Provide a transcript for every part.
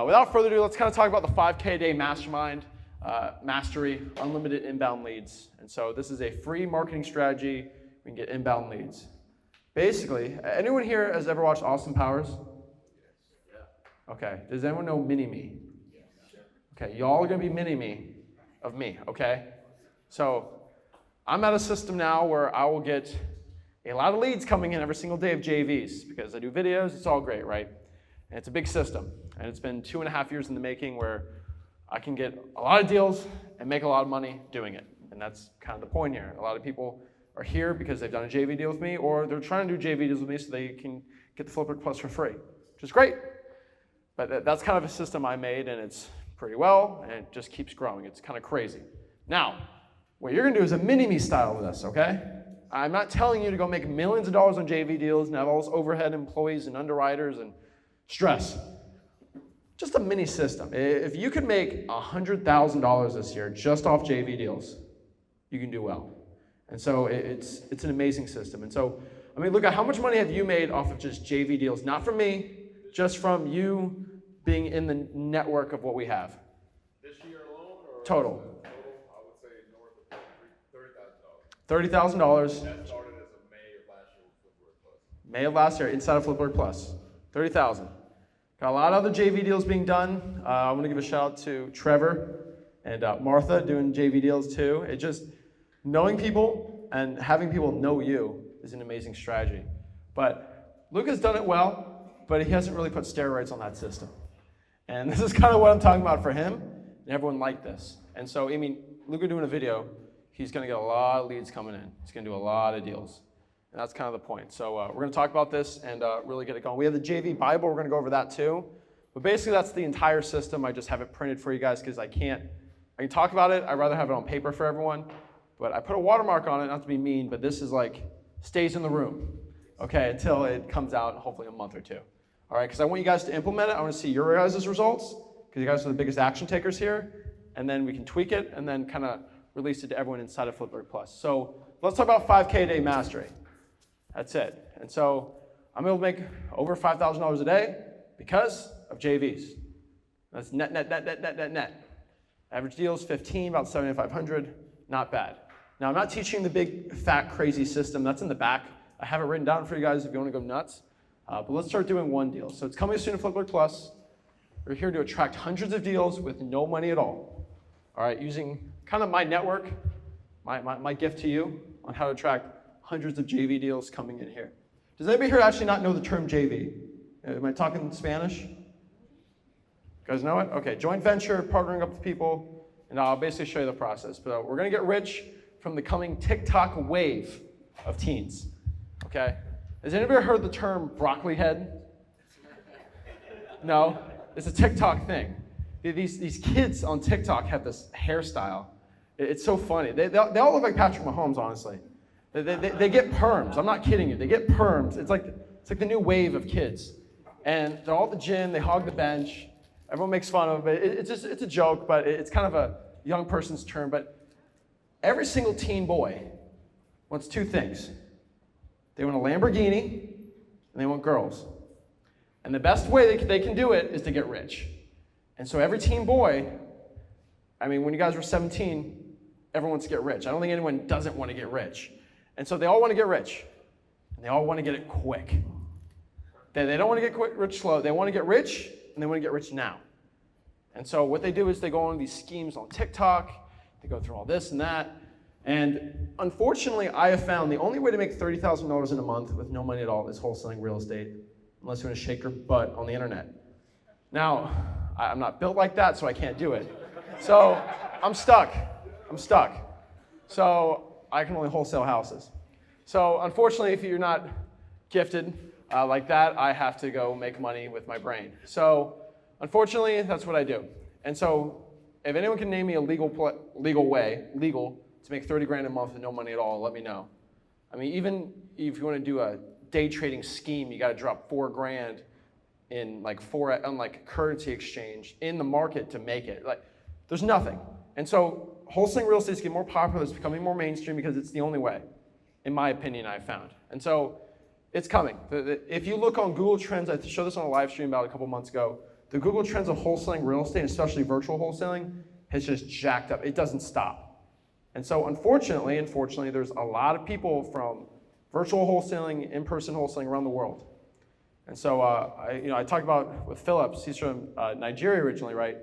Without further ado, let's kind of talk about the 5K a day mastermind, mastery, unlimited inbound leads. And so this is a free marketing strategy. We can get inbound leads. Basically, anyone here has ever watched Austin Powers? Yeah. Okay, does anyone know Mini-Me? Okay, y'all are gonna be Mini-Me of me, okay? So I'm at a system now where I will get a lot of leads coming in every single day of JVs because I do videos, it's all great, right? And it's a big system. And it's been 2.5 years in the making where I can get a lot of deals and make a lot of money doing it. And that's kind of the point here. A lot of people are here because they've done a JV deal with me, or they're trying to do JV deals with me so they can get the Flipboard Plus for free, which is great. But that's kind of a system I made, and it's pretty well, and it just keeps growing. It's kind of crazy. Now, what you're gonna do is a mini-me style with this, okay? I'm not telling you to go make millions of dollars on JV deals and have all those overhead employees and underwriters and stress. Just a mini system. If you could make $100,000 this year just off JV deals, you can do well. And so it's an amazing system. And so, I mean, look at how much money have you made off of just JV deals? Not from me, just from you being in the network of what we have. This year alone? Or Total. I would say north of $30,000. $30,000. That started as of May of last year with Flipboard Plus. May of last year, inside of Flipboard Plus. 30,000. Got a lot of other JV deals being done. I want to give a shout out to Trevor and Martha doing JV deals too. It just, knowing people and having people know you is an amazing strategy. But Luke has done it well, but he hasn't really put steroids on that system. And this is kind of what I'm talking about for him, and everyone liked this. And so, I mean, Luke doing a video, he's going to get a lot of leads coming in. He's going to do a lot of deals. And that's kind of the point. So we're going to talk about this and really get it going. We have the JV Bible. We're going to go over that too. But basically, that's the entire system. I just have it printed for you guys because I can talk about it. I'd rather have it on paper for everyone. But I put a watermark on it, not to be mean, but this is like, stays in the room, okay, until it comes out in hopefully a month or two. All right, because I want you guys to implement it. I want to see your guys' results because you guys are the biggest action takers here. And then we can tweak it and then kind of release it to everyone inside of Flipboard Plus. So let's talk about 5K a day mastery. That's it. And so I'm able to make over $5,000 a day because of JVs. That's net. Average deal is 15, about 7,500. Not bad. Now I'm not teaching the big, fat, crazy system. That's in the back. I have it written down for you guys if you want to go nuts. But let's start doing one deal. So it's coming soon to Flipboard Plus. We're here to attract hundreds of deals with no money at all. All right, using kind of my network, my gift to you on how to attract hundreds of JV deals coming in here. Does anybody here actually not know the term JV? Am I talking Spanish? You guys know it? Okay, joint venture, partnering up with people, and I'll basically show you the process. But we're gonna get rich from the coming TikTok wave of teens, okay? Has anybody heard the term broccoli head? No? It's a TikTok thing. These kids on TikTok have this hairstyle. It's so funny. They all look like Patrick Mahomes, honestly. They get perms. I'm not kidding you. They get perms. It's like the new wave of kids. And they're all at the gym. They hog the bench. Everyone makes fun of it. It's a joke, but it's kind of a young person's term. But every single teen boy wants two things. They want a Lamborghini, and they want girls. And the best way they can do it is to get rich. And so every teen boy, I mean, when you guys were 17, everyone wants to get rich. I don't think anyone doesn't want to get rich. And so they all want to get rich. And they all want to get it quick. They don't want to get rich slow. They want to get rich, and they want to get rich now. And so what they do is they go on these schemes on TikTok. They go through all this and that. And unfortunately, I have found the only way to make $30,000 in a month with no money at all is wholesaling real estate, unless you want to shake your butt on the internet. Now, I'm not built like that, so I can't do it. So I'm stuck. So I can only wholesale houses. So unfortunately, if you're not gifted like that, I have to go make money with my brain. So unfortunately, that's what I do. And so if anyone can name me a legal way to make 30 grand a month with no money at all, let me know. I mean, even if you want to do a day trading scheme, you got to drop 4 grand in like currency exchange in the market to make it. Like, there's nothing. And so wholesaling real estate is getting more popular. It's becoming more mainstream because it's the only way, in my opinion, I've found. And so it's coming. If you look on Google Trends, I showed this on a live stream about a couple months ago, the Google Trends of wholesaling real estate, especially virtual wholesaling, has just jacked up. It doesn't stop. And so unfortunately, there's a lot of people from virtual wholesaling, in-person wholesaling around the world. And so I talked about with Phillips, he's from Nigeria originally, right?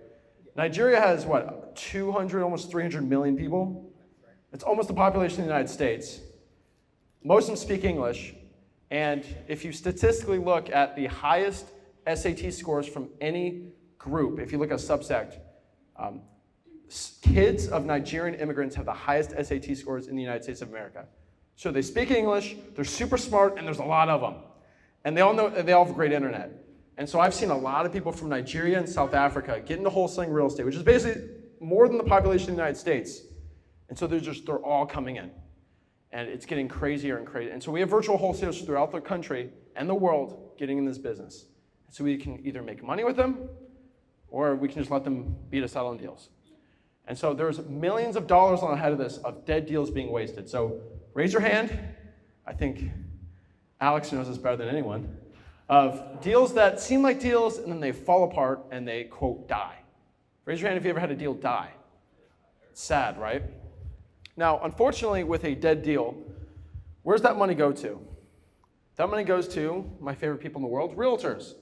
Nigeria has what, 200, almost 300 million people? It's almost the population of the United States. Most of them speak English. And if you statistically look at the highest SAT scores from any group, if you look at a subsect, kids of Nigerian immigrants have the highest SAT scores in the United States of America. So they speak English, they're super smart, and there's a lot of them. And they all have great internet. And so I've seen a lot of people from Nigeria and South Africa get into wholesaling real estate, which is basically more than the population of the United States. And so they're all coming in. And it's getting crazier and crazier. And so we have virtual wholesalers throughout the country and the world getting in this business. So we can either make money with them, or we can just let them beat us out on deals. And so there's millions of dollars on the head of this, of dead deals being wasted. So raise your hand. I think Alex knows this better than anyone. Of deals that seem like deals, and then they fall apart, and they, quote, die. Raise your hand if you ever had a deal die. It's sad, right? Now, unfortunately, with a dead deal, where's that money go to? That money goes to my favorite people in the world, realtors.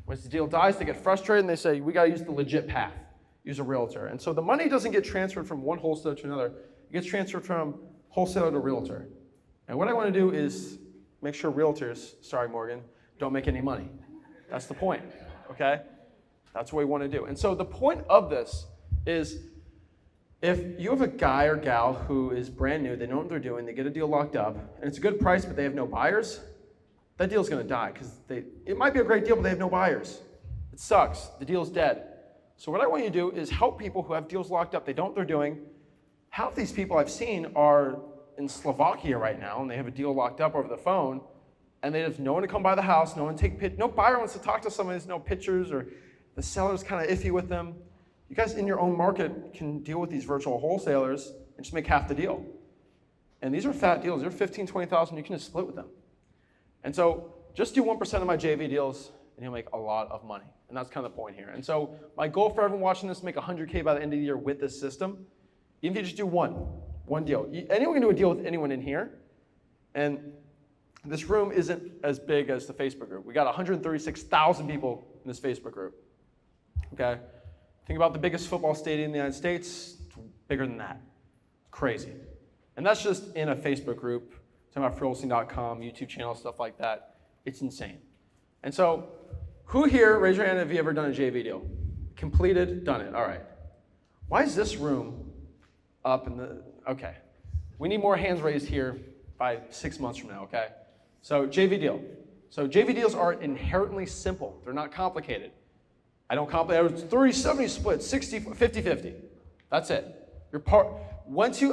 Once the deal dies, they get frustrated, and they say, we got to use the legit path. Use a realtor. And so the money doesn't get transferred from one wholesaler to another. It gets transferred from wholesaler to realtor. And what I want to do is make sure realtors, sorry, Morgan, don't make any money. That's the point, okay? That's what we want to do. And so the point of this is if you have a guy or gal who is brand new, they know what they're doing, they get a deal locked up, and it's a good price, but they have no buyers, that deal's going to die because it might be a great deal, but they have no buyers. It sucks. The deal's dead. So what I want you to do is help people who have deals locked up. They don't know what they're doing. Half of these people I've seen are in Slovakia right now, and they have a deal locked up over the phone, and they have no one to come by the house, no buyer wants to talk to somebody, there's no pictures, or the seller's kind of iffy with them. You guys in your own market can deal with these virtual wholesalers and just make half the deal. And these are fat deals. They're 15, 20,000. You can just split with them. And so just do 1% of my JV deals, and you'll make a lot of money. And that's kind of the point here. And so my goal for everyone watching this is make 100K by the end of the year with this system. Even if you just do one deal. Anyone can do a deal with anyone in here. And this room isn't as big as the Facebook group. We got 136,000 people in this Facebook group. Okay? Think about the biggest football stadium in the United States. It's bigger than that. Crazy. And that's just in a Facebook group. Talking about wholesaling.com, YouTube channel, stuff like that. It's insane. And so, who here, raise your hand if you ever done a JV deal? Completed, done it, all right. Why is this room up in the, okay. We need more hands raised here by 6 months from now, okay? So JV deal. So JV deals are inherently simple. They're not complicated. I don't complicate, it's 30-70 split, 60, 50-50. That's it.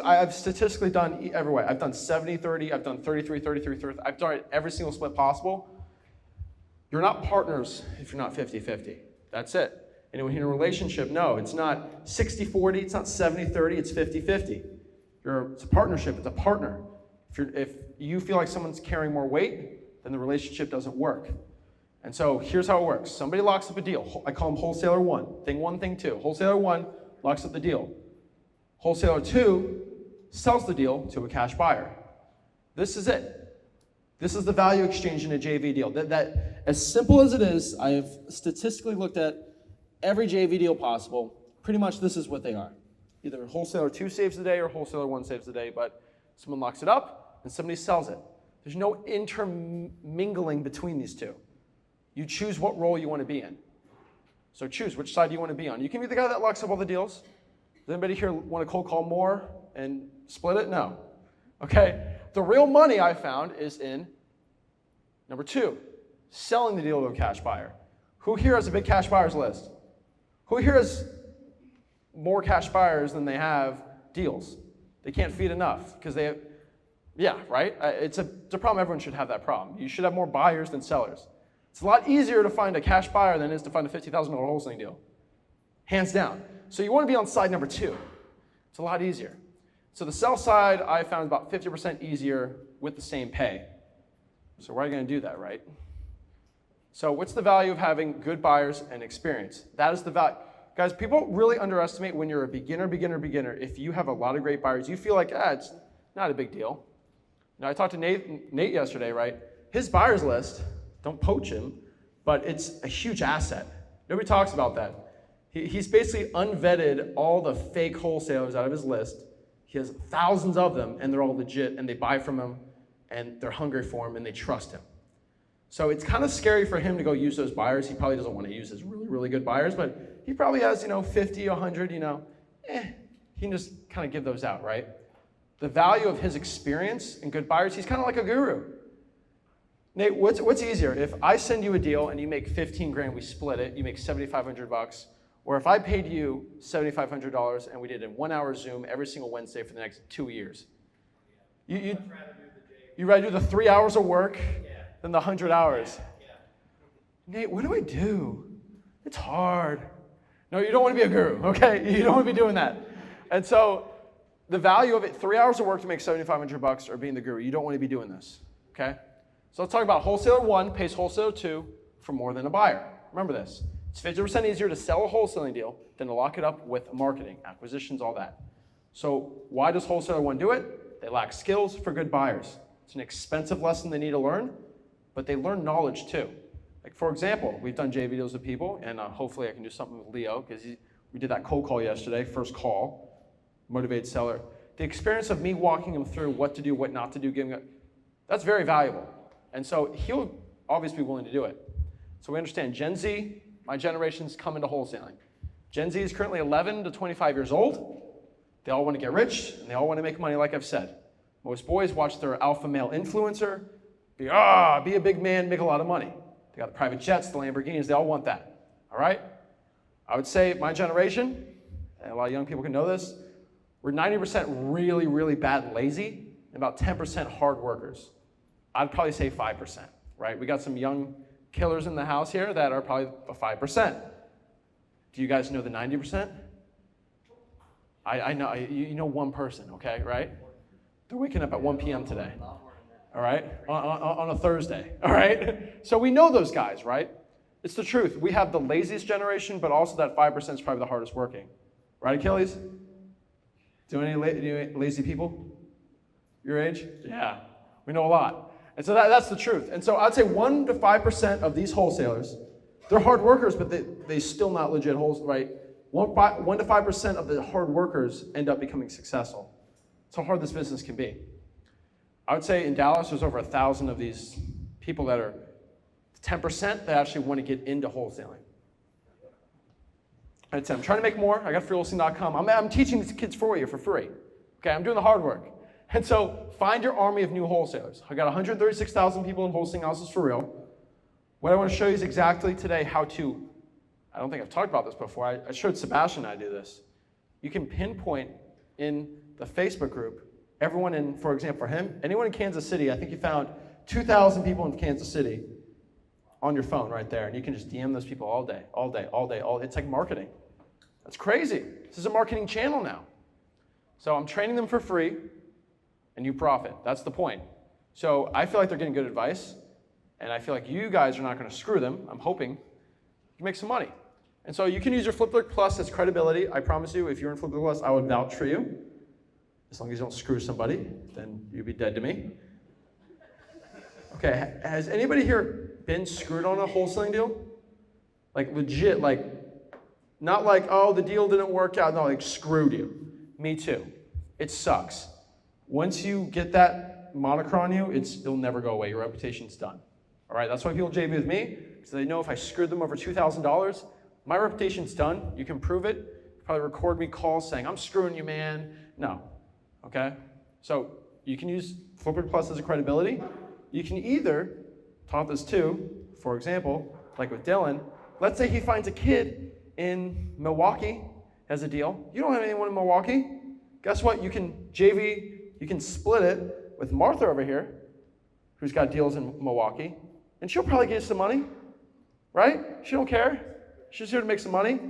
I've statistically done every way. I've done 70-30, I've done 33-33, I've done every single split possible. You're not partners if you're not 50-50. That's it. And when you're in a relationship, no, it's not 60-40, it's not 70-30, it's 50-50. It's a partnership, it's a partner. If you feel like someone's carrying more weight, then the relationship doesn't work. And so here's how it works. Somebody locks up a deal. I call them wholesaler one. Thing one, thing two. Wholesaler one locks up the deal. Wholesaler two sells the deal to a cash buyer. This is it. This is the value exchange in a JV deal. That as simple as it is, I have statistically looked at every JV deal possible. Pretty much this is what they are. Either wholesaler two saves the day or wholesaler one saves the day, but someone locks it up and somebody sells it. There's no intermingling between these two. You choose what role you want to be in. So choose which side you want to be on. You can be the guy that locks up all the deals. Does anybody here want to cold call more and split it? No. Okay. The real money I found is in number two, selling the deal to a cash buyer. Who here has a big cash buyers list? Who here has more cash buyers than they have deals? They can't feed enough because they have, yeah, right? It's a problem. Everyone should have that problem. You should have more buyers than sellers. It's a lot easier to find a cash buyer than it is to find a $50,000 wholesaling deal. Hands down. So you want to be on side number two. It's a lot easier. So the sell side, I found about 50% easier with the same pay. So where are you going to do that, right? So what's the value of having good buyers and experience? That is the value. Guys, people really underestimate when you're a beginner. If you have a lot of great buyers, you feel like, it's not a big deal. Now, I talked to Nate yesterday, right? His buyers list, don't poach him, but it's a huge asset. Nobody talks about that. He's basically unvetted all the fake wholesalers out of his list. He has thousands of them, and they're all legit, and they buy from him, and they're hungry for him, and they trust him. So it's kind of scary for him to go use those buyers. He probably doesn't want to use his really, really good buyers, but he probably has, 50, 100, he can just kind of give those out, right? The value of his experience and good buyers, he's kind of like a guru. Nate, what's easier? If I send you a deal and you make 15 grand, we split it, you make $7,500, or if I paid you $7,500 and we did a 1 hour Zoom every single Wednesday for the next 2 years? You'd rather do the 3 hours of work than the 100 hours? Nate, what do I do? It's hard. No, you don't want to be a guru, okay? You don't want to be doing that. And so the value of it, 3 hours of work to make $7,500 or being the guru, you don't want to be doing this, okay? So let's talk about wholesaler 1 pays wholesaler 2 for more than a buyer. Remember this. It's 50% easier to sell a wholesaling deal than to lock it up with marketing, acquisitions, all that. So why does wholesaler 1 do it? They lack skills for good buyers. It's an expensive lesson they need to learn, but they learn knowledge too. Like for example, we've done JV deals with people, and hopefully I can do something with Leo, because we did that cold call yesterday, first call, motivated seller. The experience of me walking him through what to do, what not to do, that's very valuable. And so he'll obviously be willing to do it. So we understand Gen Z, my generation's come into wholesaling. Gen Z is currently 11 to 25 years old. They all want to get rich, and they all want to make money, like I've said. Most boys watch their alpha male influencer, be a big man, make a lot of money. They got the private jets, the Lamborghinis, they all want that, all right? I would say my generation, and a lot of young people can know this, we're 90% really, really bad and lazy, and about 10% hard workers. I'd probably say 5%, right? We got some young killers in the house here that are probably a 5%. Do you guys know the 90%? I know, you know one person, okay, right? They're waking up at 1 p.m. today, all right, on a Thursday, all right? So we know those guys, right? It's the truth. We have the laziest generation, but also that 5% is probably the hardest working. Right, Achilles? Do any lazy people your age? Yeah, we know a lot. And so that's the truth. And so I'd say 1 to 5% of these wholesalers, they're hard workers, but they still not legit right? 1 to 5% of the hard workers end up becoming successful. That's how hard this business can be. I would say in Dallas, there's over 1,000 of these people that are 10% that actually want to get into wholesaling. I'd say I'm trying to make more. I got freewholesaling.com. I'm teaching these kids for you for free. Okay, I'm doing the hard work. And so find your army of new wholesalers. I got 136,000 people in wholesaling houses for real. What I want to show you is exactly today how to, I don't think I've talked about this before. I showed Sebastian how to do this. You can pinpoint in the Facebook group, everyone in, for example, for him, anyone in Kansas City, I think you found 2,000 people in Kansas City on your phone right there, and you can just DM those people all day. It's like marketing. That's crazy. This is a marketing channel now. So I'm training them for free, and you profit. That's the point. So I feel like they're getting good advice, and I feel like you guys are not going to screw them. I'm hoping you can make some money. And so you can use your FlipBook Plus as credibility. I promise you, if you're in FlipBook Plus, I would vouch for you. As long as you don't screw somebody, then you'd be dead to me. Okay, has anybody here been screwed on a wholesaling deal? Like legit, like, not like, oh, the deal didn't work out. No, like screwed you. Me too. It sucks. Once you get that moniker on you, it'll never go away. Your reputation's done. All right, that's why people JV with me, because they know if I screwed them over $2,000, my reputation's done. You can prove it. Probably record me calls saying, I'm screwing you, man. No, okay? So you can use FlipBook Plus as a credibility. You can either, taught this too, for example, like with Dylan, let's say he finds a kid in Milwaukee, has a deal. You don't have anyone in Milwaukee. Guess what? You can JV, you can split it with Martha over here, who's got deals in Milwaukee, and she'll probably get you some money, right? She don't care. She's here to make some money.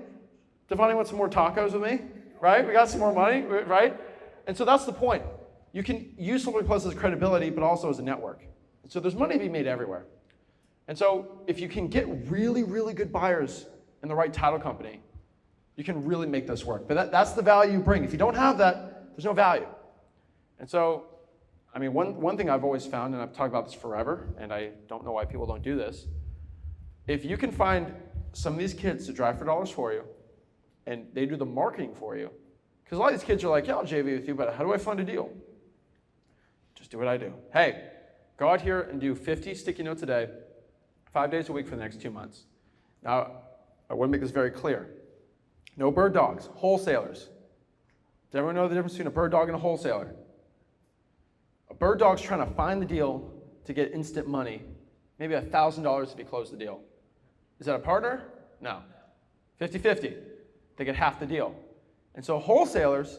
Devani wants some more tacos with me, right? We got some more money, right? And so that's the point. You can use FlipBook Plus as credibility, but also as a network. So there's money to be made everywhere. And so if you can get really, really good buyers in the right title company, you can really make this work. But that's the value you bring. If you don't have that, there's no value. And so, I mean, one thing I've always found, and I've talked about this forever, and I don't know why people don't do this, if you can find some of these kids to drive for dollars for you, and they do the marketing for you, because a lot of these kids are like, yeah, I'll JV with you, but how do I fund a deal? Just do what I do. Hey, go out here and do 50 sticky notes a day, 5 days a week for the next 2 months. Now, I want to make this very clear. No bird dogs, wholesalers. Does everyone know the difference between a bird dog and a wholesaler? A bird dog's trying to find the deal to get instant money, maybe $1,000 if you close the deal. Is that a partner? No. 50-50. They get half the deal. And so wholesalers,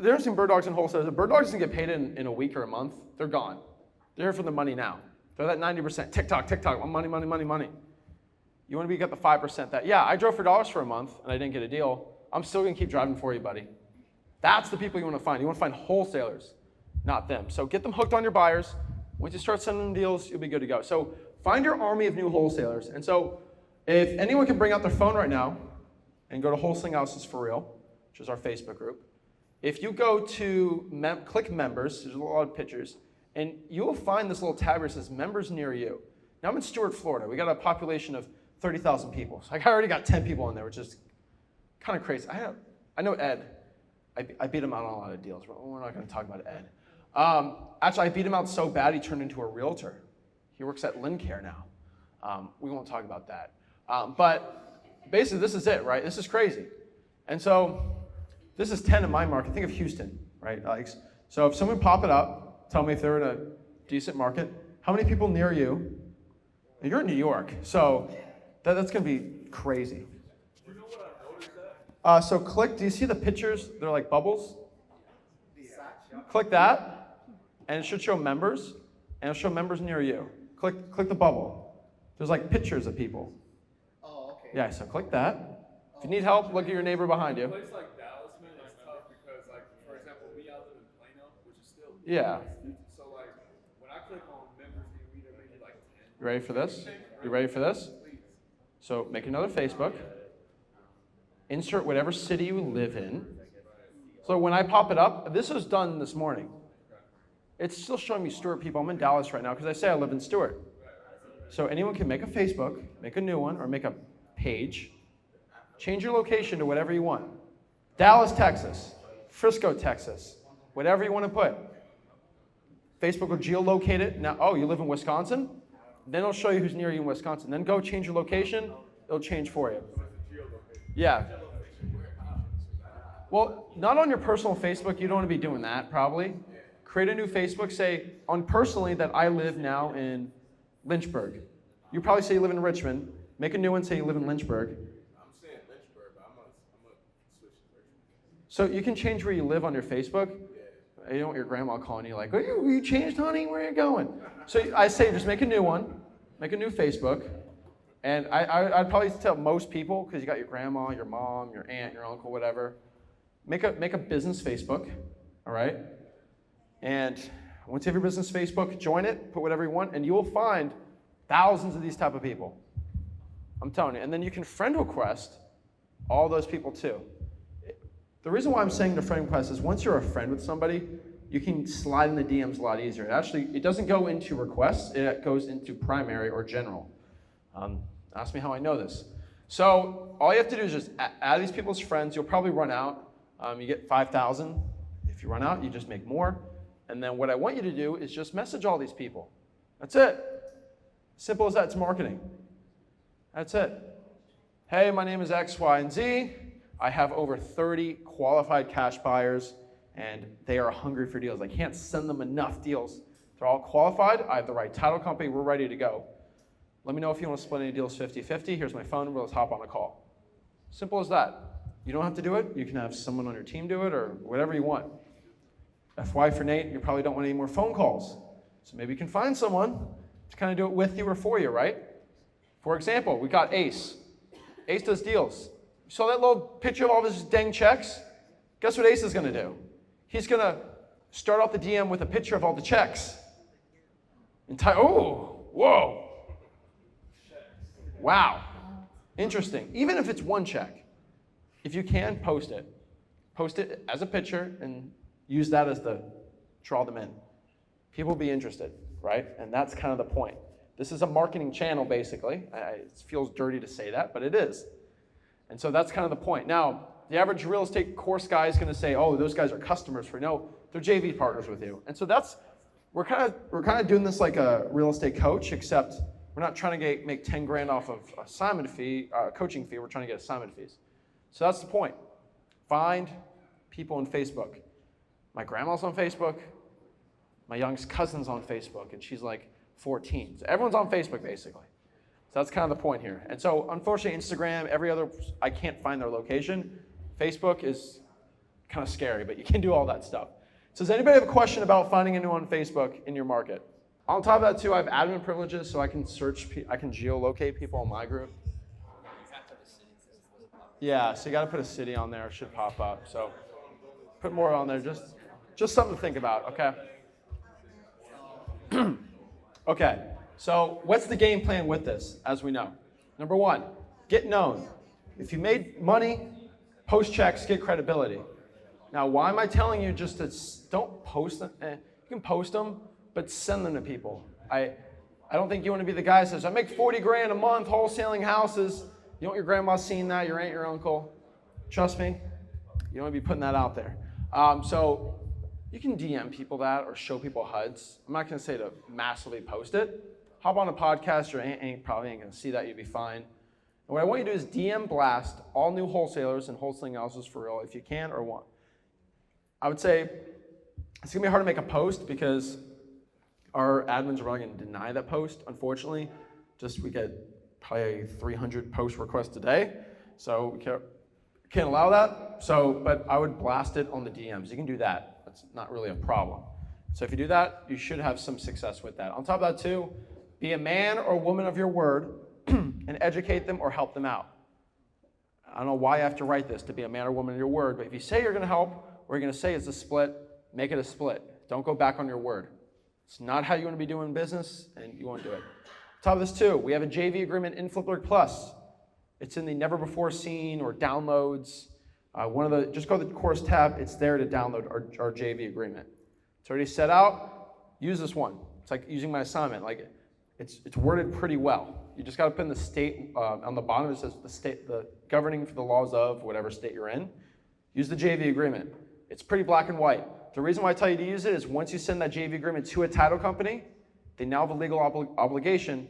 there's some bird dogs and wholesalers. The bird dogs doesn't get paid in a week or a month. They're gone. They're here for the money now. They're that 90%. TikTok, money, money, money, money. You want to get the 5% that, yeah, I drove for dollars for a month and I didn't get a deal. I'm still going to keep driving for you, buddy. That's the people you want to find. You want to find wholesalers, not them. So get them hooked on your buyers. Once you start sending them deals, you'll be good to go. So find your army of new wholesalers. And so if anyone can bring out their phone right now and go to Wholesaling Houses for Real, which is our Facebook group, if you go to click members, there's a lot of pictures, and you will find this little tab where it says members near you. Now I'm in Stuart, Florida. We got a population of 30,000 people. So I already got 10 people in there, which is kind of crazy. I know Ed. I beat him out on a lot of deals. We're not going to talk about Ed. Actually, I beat him out so bad he turned into a realtor. He works at Lincare now. We won't talk about that. But basically, this is it, right? This is crazy. And so this is 10 in my market. Think of Houston, right? So if someone pop it up, tell me if they're in a decent market. How many people near you? You're in New York, so that's going to be crazy. You know what I noticed that? So click, do you see the pictures? They're like bubbles. Click that, and it should show members, and it'll show members near you. Click the bubble. There's like pictures of people. Oh, okay. Yeah, so click that. If you need help, look at your neighbor behind A you. place like Dallas, man, is tough because, like, for example, me, I live in Plano, which is still Yeah. So, like, when I click on members, we there maybe like 10. You ready for this? You ready for this? So make another Facebook. Insert whatever city you live in. So when I pop it up, this was done this morning. It's still showing me Stuart people. I'm in Dallas right now because I say I live in Stuart. So anyone can make a Facebook, make a new one, or make a page. Change your location to whatever you want. Dallas, Texas. Frisco, Texas. Whatever you want to put. Facebook will geolocate it. Now, oh, you live in Wisconsin? Then it'll show you who's near you in Wisconsin. Then go change your location. It'll change for you. Yeah. Well, not on your personal Facebook. You don't want to be doing that, probably. Create a new Facebook. Say, on personally, that I live now in Lynchburg. You probably say you live in Richmond. Make a new one, say you live in Lynchburg. I'm saying Lynchburg, but I'm gonna switch to Richmond. So you can change where you live on your Facebook. You don't want your grandma calling you like, oh, you changed, honey? Where are you going? So I say just make a new one. Make a new Facebook. And I'd probably tell most people, because you got your grandma, your mom, your aunt, your uncle, whatever, make a business Facebook, all right? And once you have your business Facebook, join it, put whatever you want, and you will find thousands of these type of people. I'm telling you. And then you can friend request all those people too. The reason why I'm saying to friend request is once you're a friend with somebody, you can slide in the DMs a lot easier. It doesn't go into requests, it goes into primary or general. Ask me how I know this. So all you have to do is just add these people as friends. You'll probably run out. You get 5,000. If you run out, you just make more. And then what I want you to do is just message all these people. That's it. Simple as that. It's marketing. That's it. Hey, my name is X, Y, and Z. I have over 30 qualified cash buyers, and they are hungry for deals. I can't send them enough deals. They're all qualified. I have the right title company. We're ready to go. Let me know if you want to split any deals 50-50. Here's my phone number. Let's hop on a call. Simple as that. You don't have to do it. You can have someone on your team do it or whatever you want. FY for Nate, you probably don't want any more phone calls. So maybe you can find someone to kind of do it with you or for you, right? For example, we got Ace. Ace does deals. You saw that little picture of all his dang checks? Guess what Ace is going to do? He's going to start off the DM with a picture of all the checks. Oh, whoa. Wow. Interesting. Even if it's one check, if you can, post it. Post it as a picture and use that as the draw them in. People will be interested, right? And that's kind of the point. This is a marketing channel, basically. It feels dirty to say that, but it is. And so that's kind of the point. Now, the average real estate course guy is going to say, oh, those guys are customers for you. No, they're JV partners with you. And so we're kind of doing this like a real estate coach, except we're not trying to make 10 grand off of assignment fee, coaching fee. We're trying to get assignment fees. So that's the point. Find people on Facebook. My grandma's on Facebook. My youngest cousin's on Facebook, and she's like 14. So everyone's on Facebook, basically. So that's kind of the point here. And so, unfortunately, Instagram, I can't find their location. Facebook is kind of scary, but you can do all that stuff. So does anybody have a question about finding anyone on Facebook in your market? On top of that, too, I have admin privileges, so I can I can geolocate people in my group. Yeah, so you got to put a city on there. It should pop up. So put more on there. Just something to think about, okay? Okay, so what's the game plan with this, as we know? Number one, get known. If you made money, post checks, get credibility. Now, why am I telling you just to don't post them? You can post them, but send them to people. I don't think you want to be the guy that says, I make 40 grand a month wholesaling houses. You don't want your grandma seeing that, your aunt, your uncle. Trust me, you don't want to be putting that out there. So you can DM people that or show people HUDs. I'm not going to say to massively post it. Hop on a podcast, your aunt probably ain't going to see that, you'll be fine. And what I want you to do is DM blast all new wholesalers and wholesaling houses for real if you can or want. I would say it's going to be hard to make a post because our admins are probably going to deny that post, unfortunately. We get probably 300 post requests a day, so we can't allow that. But I would blast it on the DMs. You can do that. That's not really a problem. So if you do that, you should have some success with that. On top of that too, be a man or woman of your word and educate them or help them out. I don't know why you have to write this to be a man or woman of your word, but if you say you're going to help or you're going to say it's a split, make it a split. Don't go back on your word. It's not how you want to be doing business, and you won't do it. On top of this too, we have a JV agreement in Flipboard Plus. It's in the never before seen or downloads. Just go to the course tab. It's there to download our JV agreement. It's already set out. Use this one. It's like using my assignment. Like it's worded pretty well. You just got to put in the state on the bottom. It says the governing for the laws of whatever state you're in. Use the JV agreement. It's pretty black and white. The reason why I tell you to use it is once you send that JV agreement to a title company, they now have a legal obligation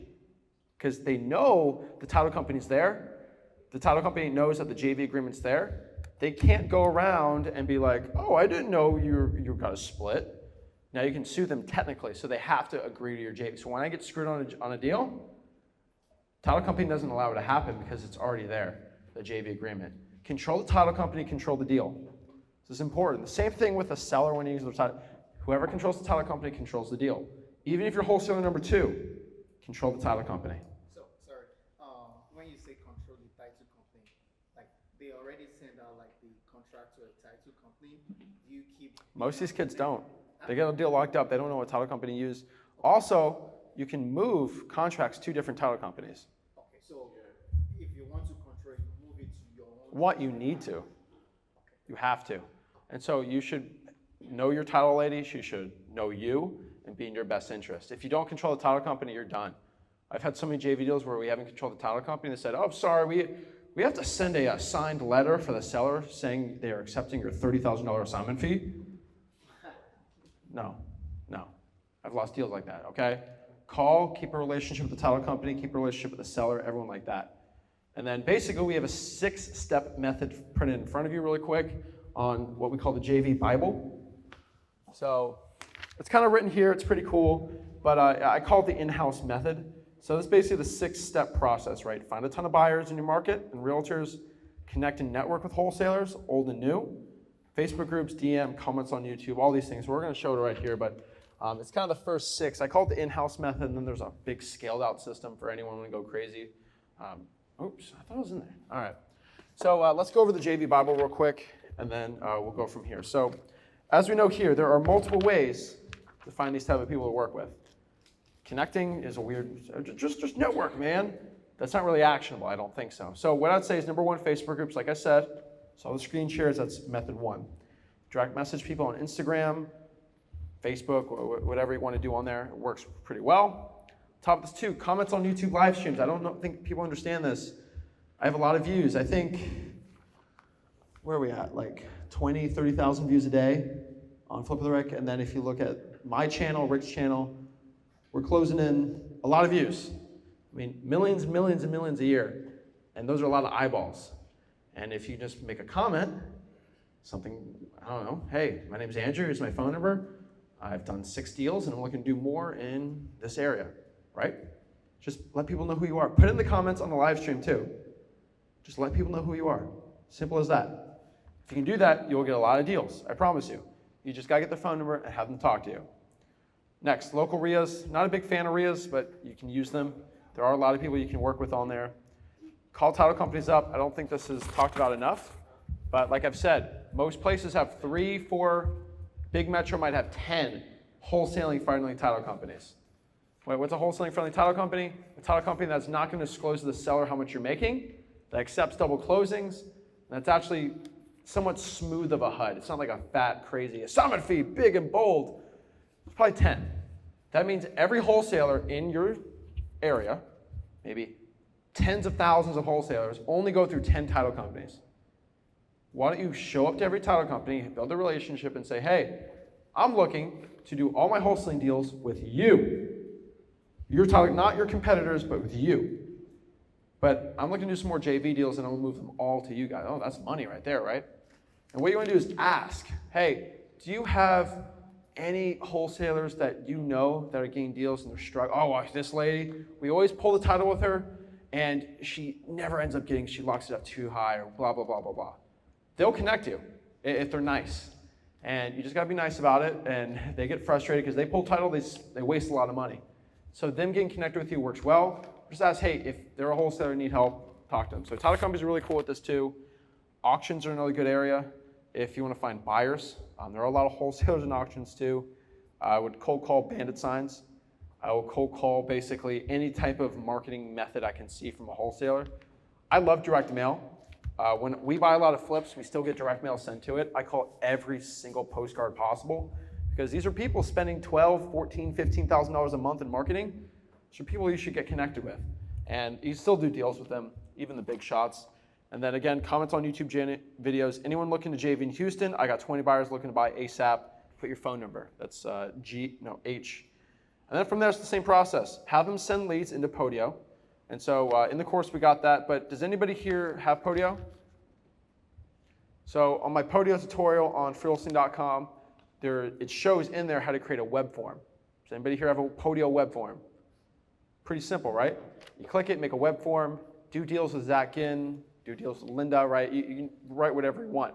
because they know the title company's there. The title company knows that the JV agreement's there. They can't go around and be like, oh, I didn't know you got a split. Now you can sue them technically, so they have to agree to your JV. So when I get screwed on a deal, title company doesn't allow it to happen because it's already there, the JV agreement. Control the title company, control the deal. This is important. The same thing with a seller when you use the title. Whoever controls the title company controls the deal. Even if you're wholesaler number 2, control the title company. So, sorry, when you say control the title company, like they already send out like the contract to a title company, do you keep... Most of these kids don't. They get a deal locked up. They don't know what title company to use. Also, you can move contracts to different title companies. Okay, so if you want to control it, move it to your own... What you need to. You have to. And so you should know your title lady. She should know you and be in your best interest. If you don't control the title company, you're done. I've had so many JV deals where we haven't controlled the title company. They said, oh, sorry, we have to send a signed letter for the seller saying they are accepting your $30,000 assignment fee. No. I've lost deals like that, okay? Keep a relationship with the title company, keep a relationship with the seller, everyone like that. And then basically we have a 6-step method printed in front of you really quick on what we call the JV Bible. So it's kind of written here, it's pretty cool, but I call it the in-house method. So this is basically the 6-step process, right? Find a ton of buyers in your market and realtors, connect and network with wholesalers, old and new, Facebook groups, DM, comments on YouTube, all these things. We're going to show it right here, but it's kind of the first 6. I call it the in-house method, and then there's a big scaled-out system for anyone who want to go crazy. Oops, I thought it was in there. All right. So let's go over the JV Bible real quick, and then we'll go from here. So as we know here, there are multiple ways to find these type of people to work with. Connecting is a weird, just network, man. That's not really actionable, I don't think so. So what I'd say is number one, Facebook groups, like I said. So the screen shares, that's method one. Direct message people on Instagram, Facebook, whatever you want to do on there. It works pretty well. Top of this two, comments on YouTube live streams. I don't think people understand this. I have a lot of views. I think, where are we at? Like 20, 30,000 views a day on Flip of the Rick. And then if you look at my channel, Rick's channel, we're closing in a lot of views. I mean, millions, millions, and millions a year. And those are a lot of eyeballs. And if you just make a comment, something, I don't know, hey, my name's Andrew, here's my phone number. I've done 6 deals and I'm looking to do more in this area, right? Just let people know who you are. Put it in the comments on the live stream too. Just let people know who you are. Simple as that. If you can do that, you'll get a lot of deals, I promise you. You just gotta get their phone number and have them talk to you. Next, local RIAs. Not a big fan of RIAs, but you can use them. There are a lot of people you can work with on there. Call title companies up. I don't think this is talked about enough, but like I've said, most places have 3, 4, big metro might have 10 wholesaling friendly title companies. Wait, what's a wholesaling friendly title company? A title company that's not going to disclose to the seller how much you're making, that accepts double closings, and that's actually somewhat smooth of a HUD. It's not like a fat, crazy assignment fee, big and bold. It's probably 10. That means every wholesaler in your area, maybe tens of thousands of wholesalers, only go through 10 title companies. Why don't you show up to every title company, build a relationship, and say, hey, I'm looking to do all my wholesaling deals with you. Your title, not your competitors, but with you. But I'm looking to do some more JV deals, and I'm going to move them all to you guys. Oh, that's money right there, right? And what you want to do is ask, hey, do you have any wholesalers that you know that are getting deals and they're struggling? Oh, this lady, we always pull the title with her, and she never ends up getting, she locks it up too high, or blah, blah, blah, blah, blah. They'll connect you if they're nice. And you just gotta be nice about it, and they get frustrated because they pull title, they waste a lot of money. So them getting connected with you works well. Just ask, hey, if they're a wholesaler and need help, talk to them. So title companies are really cool with this too. Auctions are another good area if you wanna find buyers. There are a lot of wholesalers in auctions too. I would cold call bandit signs. I will cold call basically any type of marketing method I can see from a wholesaler. I love direct mail. When we buy a lot of flips, we still get direct mail sent to it. I call every single postcard possible because these are people spending $12,000, $14,000, $15,000 a month in marketing. These are people you should get connected with. And you still do deals with them, even the big shots. And then again, comments on YouTube videos. Anyone looking to JV in Houston, I got 20 buyers looking to buy ASAP. Put your phone number. That's H. And then from there, it's the same process. Have them send leads into Podio. And so in the course, we got that. But does anybody here have Podio? So on my Podio tutorial on freewholesaling.com, it shows in there how to create a web form. Does anybody here have a Podio web form? Pretty simple, right? You click it, make a web form, do deals with Ginn, do deals with Linda, right? You can write whatever you want.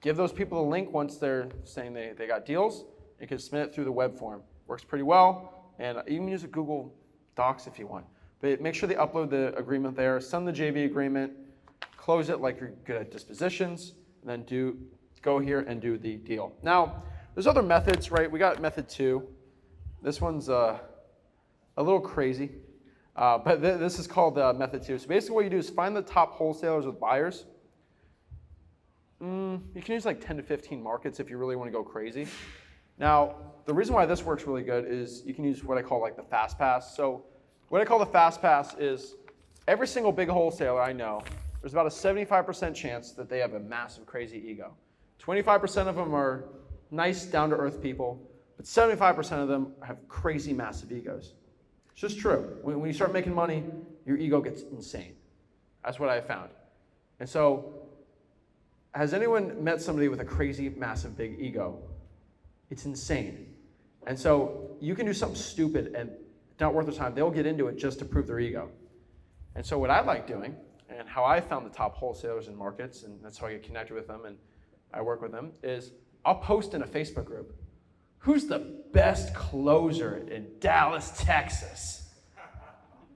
Give those people a link once they're saying they got deals. You can submit it through the web form. Works pretty well. And you can use a Google Docs if you want. But make sure they upload the agreement there, send the JV agreement, close it like you're good at dispositions, and then go here and do the deal. Now, there's other methods, right? We got method 2. This one's a little crazy, but this is called method 2. So basically what you do is find the top wholesalers with buyers. You can use like 10 to 15 markets if you really want to go crazy. Now, the reason why this works really good is you can use what I call like the fast pass. So what I call the fast pass is every single big wholesaler I know, there's about a 75% chance that they have a massive, crazy ego. 25% of them are nice, down-to-earth people, but 75% of them have crazy, massive egos. It's just true. When you start making money, your ego gets insane. That's what I found. And so, has anyone met somebody with a crazy, massive, big ego? It's insane. And so, you can do something stupid and not worth their time. They'll get into it just to prove their ego. And so what I like doing, and how I found the top wholesalers in markets, and that's how I get connected with them and I work with them, is I'll post in a Facebook group, who's the best closer in Dallas, Texas?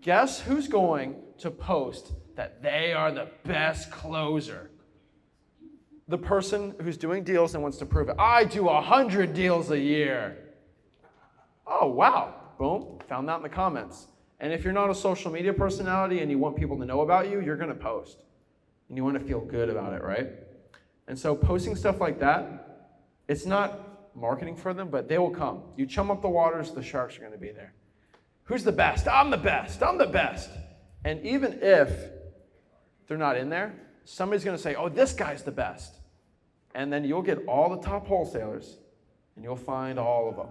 Guess who's going to post that they are the best closer? The person who's doing deals and wants to prove it. I do 100 deals a year. Oh, wow. Boom, found that in the comments. And if you're not a social media personality and you want people to know about you, you're going to post. And you want to feel good about it, right? And so posting stuff like that, it's not marketing for them, but they will come. You chum up the waters, the sharks are going to be there. Who's the best? I'm the best. I'm the best. And even if they're not in there, somebody's going to say, oh, this guy's the best. And then you'll get all the top wholesalers, and you'll find all of them.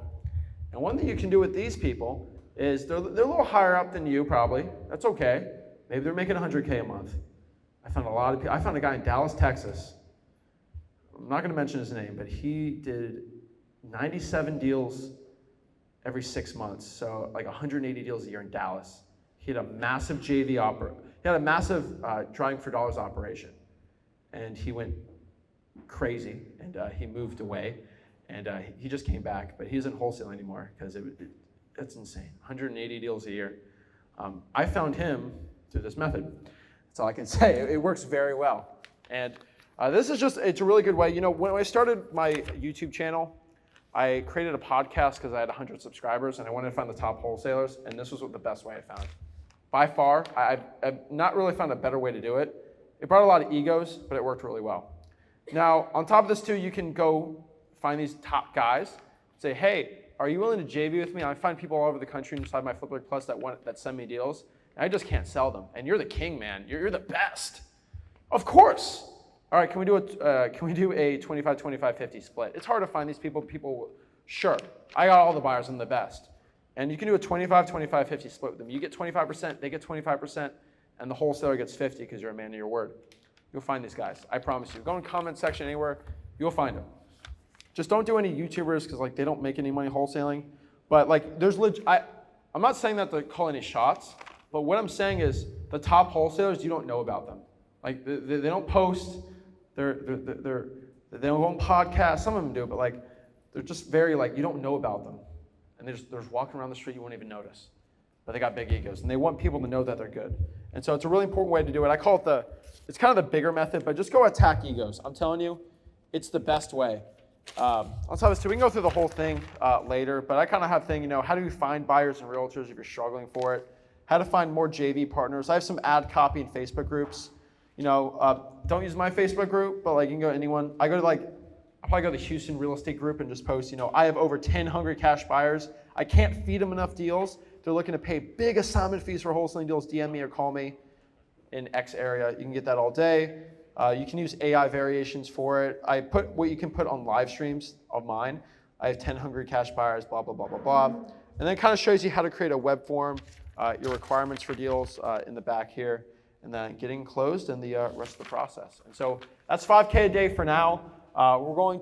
And one thing you can do with these people is they're a little higher up than you probably. That's okay. Maybe they're making $100K a month. I found a guy in Dallas, Texas. I'm not going to mention his name, but he did 97 deals every 6 months, so like 180 deals a year in Dallas. He had a massive JV he had a massive Driving for Dollars operation, and he went crazy, and he moved away, and he just came back, but he isn't wholesaling anymore because that's insane. 180 deals a year. I found him through this method. That's all I can say. It works very well, and it's a really good way. You know, when I started my YouTube channel, I created a podcast because I had 100 subscribers, and I wanted to find the top wholesalers, and this was the best way I found. By far, I've not really found a better way to do it. It brought a lot of egos, but it worked really well. Now, on top of this too, you can go find these top guys, say, hey, are you willing to JV with me? I find people all over the country inside my Flipboard Plus that send me deals, and I just can't sell them. And you're the king, man. You're the best. Of course. All right, can we do a 25-25-50 split? It's hard to find these people. Sure, I got all the buyers, I'm the best. And you can do a 25-25-50 split with them. You get 25%, they get 25%, and the wholesaler gets 50 because you're a man of your word. You'll find these guys, I promise you. Go in the comment section anywhere, you'll find them. Just don't do any YouTubers because like they don't make any money wholesaling. But like I'm not saying that to call any shots, but what I'm saying is the top wholesalers, you don't know about them. Like they don't post. They won't podcast. Some of them do, but like they're just very like you don't know about them, and they're just walking around the street you won't even notice. But they got big egos, and they want people to know that they're good. And so it's a really important way to do it. I call it it's kind of the bigger method, but just go attack egos. I'm telling you, it's the best way. On top of this too, we can go through the whole thing later, but I kind of have thing, how do you find buyers and realtors if you're struggling for it? How to find more JV partners. I have some ad copy and Facebook groups. Don't use my Facebook group, but like you can go to anyone. I'll probably go to the Houston real estate group and just post, I have over 10 hungry cash buyers. I can't feed them enough deals. They're looking to pay big assignment fees for wholesaling deals. DM me or call me in X area. You can get that all day. You can use AI variations for it. I put what you can put on live streams of mine. I have 10 hungry cash buyers, blah, blah, blah, blah, blah. And then it kind of shows you how to create a web form, your requirements for deals in the back here, and then getting closed and the rest of the process. And so that's 5K a day for now. We're going